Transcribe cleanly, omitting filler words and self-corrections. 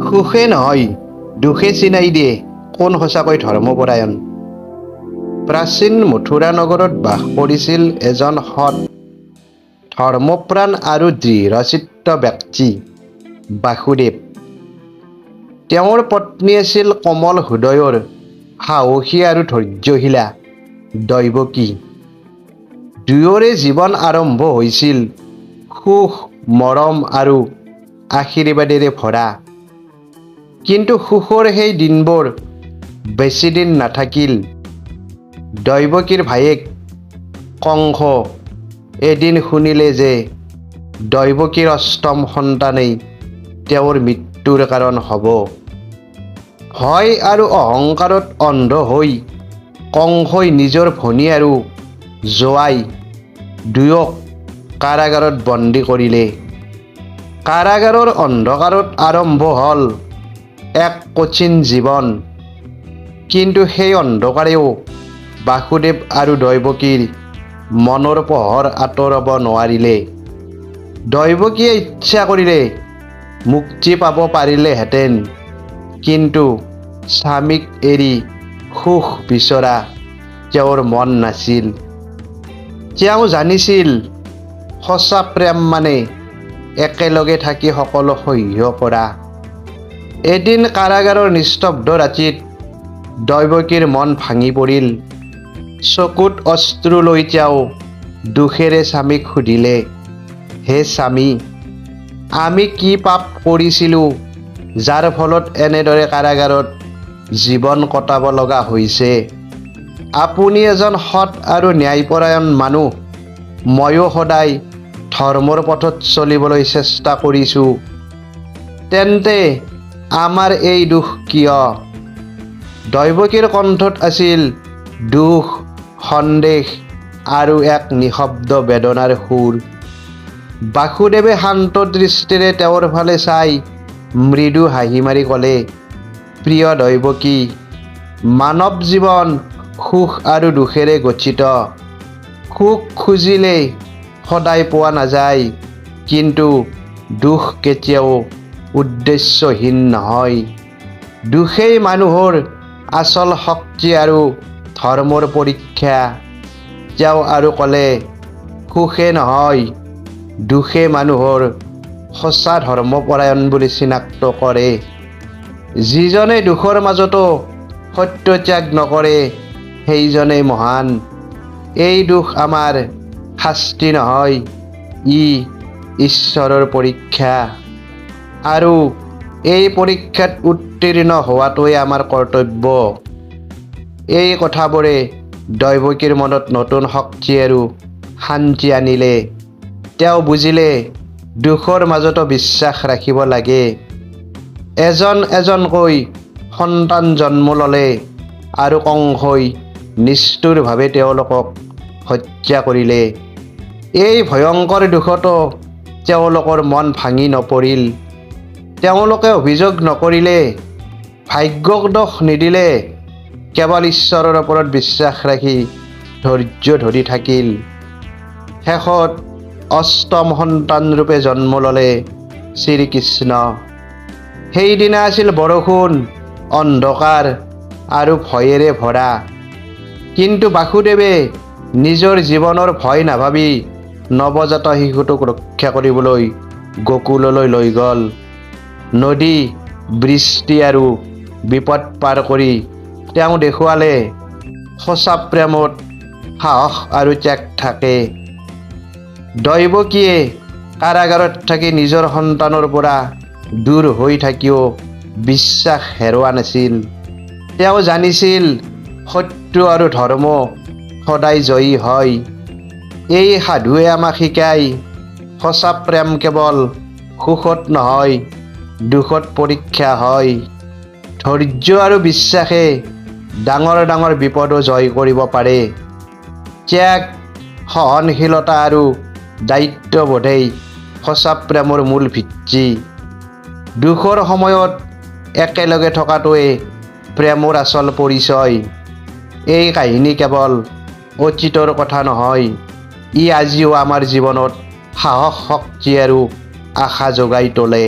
সুখে নহয় দুখে চিনাই দিয়ে কোন সঁচাকৈ ধৰ্মপৰায়ণ। প্ৰাচীন মথুৰা নগৰত বাস কৰিছিল এজন সৎ ধৰ্মপ্ৰাণ আৰু দৃঢ়চিত্ত ব্যক্তি বাসুদেৱ। তেওঁৰ পত্নী আছিল কোমল হৃদয়ৰ সাহসী আৰু ধৈৰ্যশীলা দৈৱকী। দুয়োৰে জীৱন আৰম্ভ হৈছিল সুখ মৰম আৰু আশীৰ্বাদেৰে ভৰা। কিন্তু সুখৰ সেই দিনবোৰ বেছিদিন নাথাকিল। দৈৱকীৰ ভায়েক কংস এদিন শুনিলে যে দৈৱকীৰ অষ্টম সন্তানেই তেওঁৰ মৃত্যুৰ কাৰণ হ'ব। ভয় আৰু অহংকাৰত অন্ধ হৈ কংসই নিজৰ ভনী আৰু জোৱাই দুয়োক কাৰাগাৰত বন্দী কৰিলে। কাৰাগাৰৰ অন্ধকাৰত আৰম্ভ হ'ল এক কঠিন জীৱন। কিন্তু সেই অন্ধকাৰেও বাসুদেৱ আৰু দৈৱকীৰ মনৰ পোহৰ আঁতৰাব নোৱাৰিলে। দৈৱকীয়ে ইচ্ছা কৰিলে মুক্তি পাব পাৰিলেহেঁতেন, কিন্তু স্বামীক এৰি সুখ বিচৰা তেওঁৰ মন নাছিল। তেওঁ জানিছিল সঁচা প্ৰেম মানে একেলগে থাকি সকলো সহ্য কৰা। এদিন কাৰাগাৰৰ নিস্তব্ধ ৰাতিত দৈৱকীৰ মন ভাঙি পৰিল। চকুত অশ্ৰু লৈ তেওঁ দুখেৰে স্বামীক সুধিলে, হে স্বামী, আমি কি পাপ কৰিছিলোঁ যাৰ ফলত এনেদৰে কাৰাগাৰত জীৱন কটাব লগা হৈছে? আপুনি এজন সৎ আৰু ন্যায়পৰায়ণ মানুহ। ময়ো সদায় ধৰ্মৰ পথত চলিবলৈ চেষ্টা কৰিছোঁ। তেন্তে আমাৰ এই দুখ কিয়? দৈৱকীৰ কণ্ঠত আছিল দুখ, সন্দেহ আৰু এক নিঃশব্দ বেদনাৰ সুৰ। বাসুদেৱে শান্ত দৃষ্টিৰে তেওঁৰ ফালে চাই মৃদু হাঁহি মাৰি ক'লে, প্ৰিয় দৈৱকী, মানৱ জীৱন সুখ আৰু দুখেৰে গঠিত। সুখ খুজিলে সদায় পোৱা নাযায়, কিন্তু দুখ কেতিয়াও উদ্দেশ্যহীন নহয়। দুখেই মানুহৰ আচল শক্তি আৰু ধৰ্মৰ পৰীক্ষা। তেওঁ আৰু ক'লে, সুখে নহয় দুখে মানুহৰ সঁচা ধৰ্মপৰায়ণ বুলি চিনাক্ত কৰে। যিজনে দুখৰ মাজতো সত্য ত্যাগ নকৰে সেইজনেই মহান। এই দুখ আমাৰ শাস্তি নহয়, ই ঈশ্বৰৰ পৰীক্ষা। আৰু এই পৰীক্ষাত উত্তীৰ্ণ হোৱাটোৱে আমাৰ কৰ্তব্য। এই কথাবোৰে দৈৱকীৰ মনত নতুন শক্তি আৰু শান্তি আনিলে। তেওঁ বুজিলে দুখৰ মাজতো বিশ্বাস ৰাখিব লাগে। এজন এজনকৈ সন্তান জন্ম ল'লে আৰু কংসই নিষ্ঠুৰভাৱে তেওঁলোকক হত্যা কৰিলে। এই ভয়ংকৰ দুখতো তেওঁলোকৰ মন ভাঙি নপৰিল। তেওঁলোকে অভিযোগ নকৰিলে, ভাগ্যক দোষ নিদিলে, কেৱল ঈশ্বৰৰ ওপৰত বিশ্বাস ৰাখি ধৈৰ্য ধৰি থাকিল। শেষত অষ্টম সন্তানৰূপে জন্ম ল'লে শ্ৰীকৃষ্ণ। সেইদিনা আছিল বৰষুণ, অন্ধকাৰ আৰু ভয়েৰে ভৰা। কিন্তু বাসুদেৱে নিজৰ জীৱনৰ ভয় নাভাবি নৱজাত শিশুটোক ৰক্ষা কৰিবলৈ গোকুললৈ লৈ গ'ল। নদী, বৃষ্টি আৰু বিপদ পাৰ কৰি তেওঁ দেখুৱালে সঁচা প্ৰেমত সাহস আৰু ত্যাগ থাকে। দৈৱকীয়ে কাৰাগাৰত থাকি নিজৰ সন্তানৰ পৰা দূৰ হৈ থাকিও বিশ্বাস হেৰুওৱা নাছিল। তেওঁ জানিছিল সত্য আৰু ধৰ্ম সদায় জয়ী হয়। এই সাধুৱে আমাক শিকায় সঁচা প্ৰেম কেৱল সুখত নহয়, দুখত পৰীক্ষা হয়। ধৈৰ্য আৰু বিশ্বাসে ডাঙৰ ডাঙৰ বিপদো জয় কৰিব পাৰে। ত্যাগ, সহনশীলতা আৰু দায়িত্ববোধেই সঁচা প্ৰেমৰ মূল ভিত্তি। দুখৰ সময়ত একেলগে থকাটোৱে প্ৰেমৰ আচল পৰিচয়। এই কাহিনী কেৱল অতীতৰ কথা নহয়, ই আজিও আমাৰ জীৱনত সাহস, শক্তি আৰু আশা যোগাই তোলে।